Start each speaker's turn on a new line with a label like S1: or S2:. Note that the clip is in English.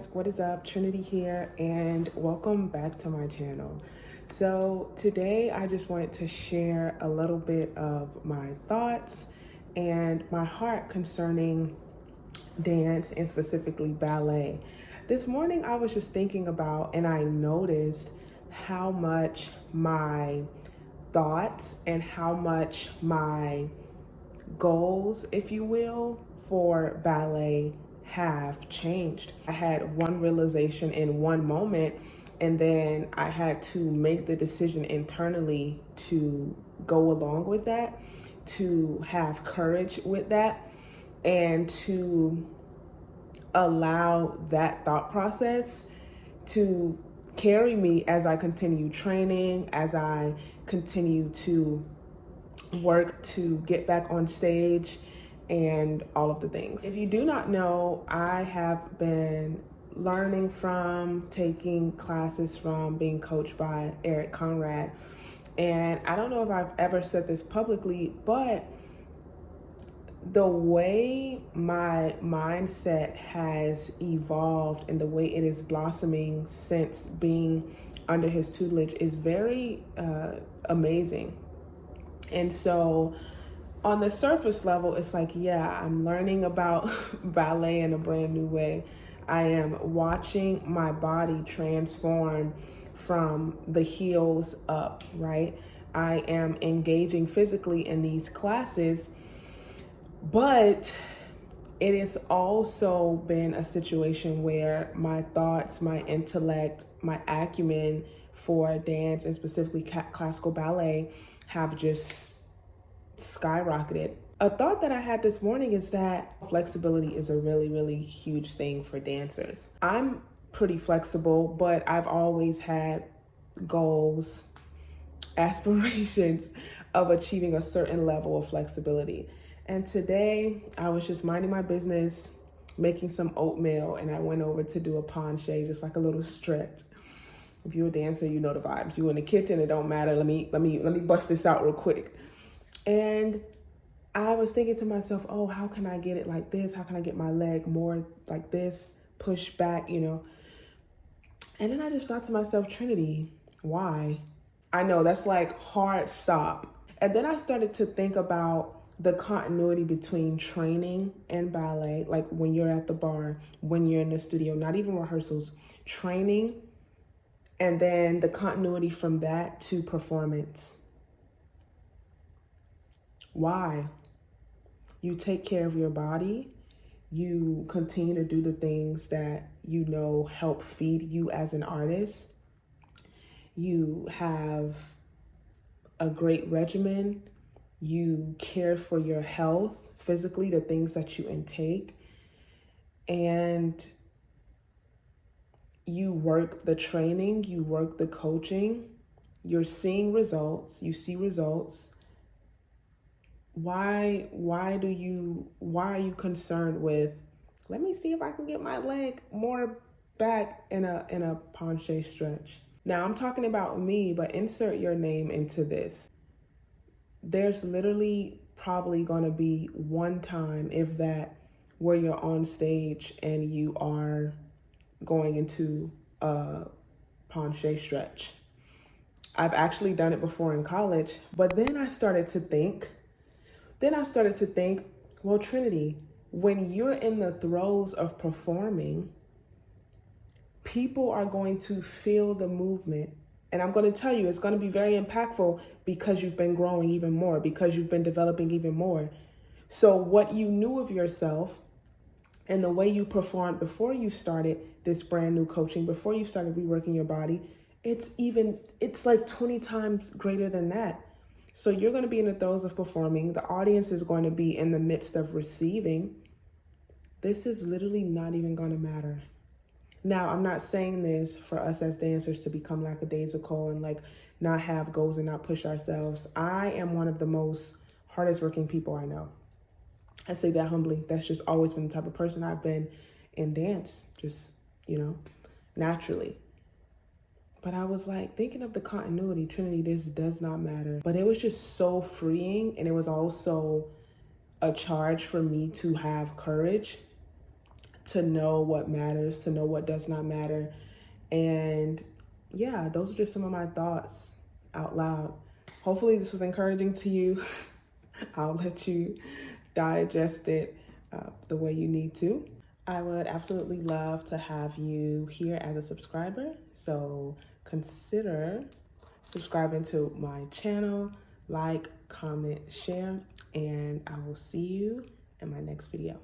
S1: guys, what is up? Trinity here, and welcome back to my channel. So today I just wanted to share a little bit of my thoughts and my heart concerning dance and specifically ballet. This morning I was just thinking about, and I noticed how much my thoughts and how much my goals, if you will, for ballet have changed. I had one realization in one moment, and then I had to make the decision internally to go along with that, to have courage with that, and to allow that thought process to carry me as I continue training, as I continue to work to get back on stage and all of the things. If you do not know, I have been learning from, taking classes from, being coached by Eric Conrad. And I don't know if I've ever said this publicly, but the way my mindset has evolved and the way it is blossoming since being under his tutelage is very amazing. And so on the surface level, it's like, yeah, I'm learning about ballet in a brand new way. I am watching my body transform from the heels up, right? I am engaging physically in these classes, but it has also been a situation where my thoughts, my intellect, my acumen for dance and specifically classical ballet have just skyrocketed. A thought that I had this morning is that flexibility is a really, really huge thing for dancers. I'm pretty flexible, but I've always had goals, aspirations of achieving a certain level of flexibility. And today I was just minding my business, making some oatmeal, and I went over to do a penché, just like a little stretch. If you're a dancer, you know the vibes. You in the kitchen, it don't matter. Let me bust this out real quick. And I was thinking to myself, oh, how can I get it like this? How can I get my leg more like this, push back, you know? And then I just thought to myself, Trinity, why? I know that's like hard stop. And then I started to think about the continuity between training and ballet, like when you're at the bar, when you're in the studio, not even rehearsals, training, and then the continuity from that to performance. Why? You take care of your body. You continue to do the things that you know help feed you as an artist. You have a great regimen. You care for your health physically, the things that you intake. And you work the training, you work the coaching. You're seeing results. You see results. Why are you concerned with, let me see if I can get my leg more back in a penché stretch? Now I'm talking about me, but insert your name into this. There's literally probably going to be one time, if that, where you're on stage and you are going into a penché stretch. I've actually done it before in college, but then I started to think, well, Trinity, when you're in the throes of performing, people are going to feel the movement. And I'm going to tell you, it's going to be very impactful because you've been growing even more, because you've been developing even more. So what you knew of yourself and the way you performed before you started this brand new coaching, before you started reworking your body, it's like 20 times greater than that. So you're going to be in the throes of performing. The audience is going to be in the midst of receiving. This is literally not even going to matter. Now, I'm not saying this for us as dancers to become lackadaisical and like not have goals and not push ourselves. I am one of the most hardest working people I know. I say that humbly. That's just always been the type of person I've been in dance, just, naturally. But I was like thinking of the continuity, Trinity, this does not matter. But it was just so freeing, and it was also a charge for me to have courage to know what matters, to know what does not matter. And yeah, those are just some of my thoughts out loud. Hopefully this was encouraging to you. I'll let you digest it the way you need to. I would absolutely love to have you here as a subscriber. So consider subscribing to my channel, like, comment, share, and I will see you in my next video.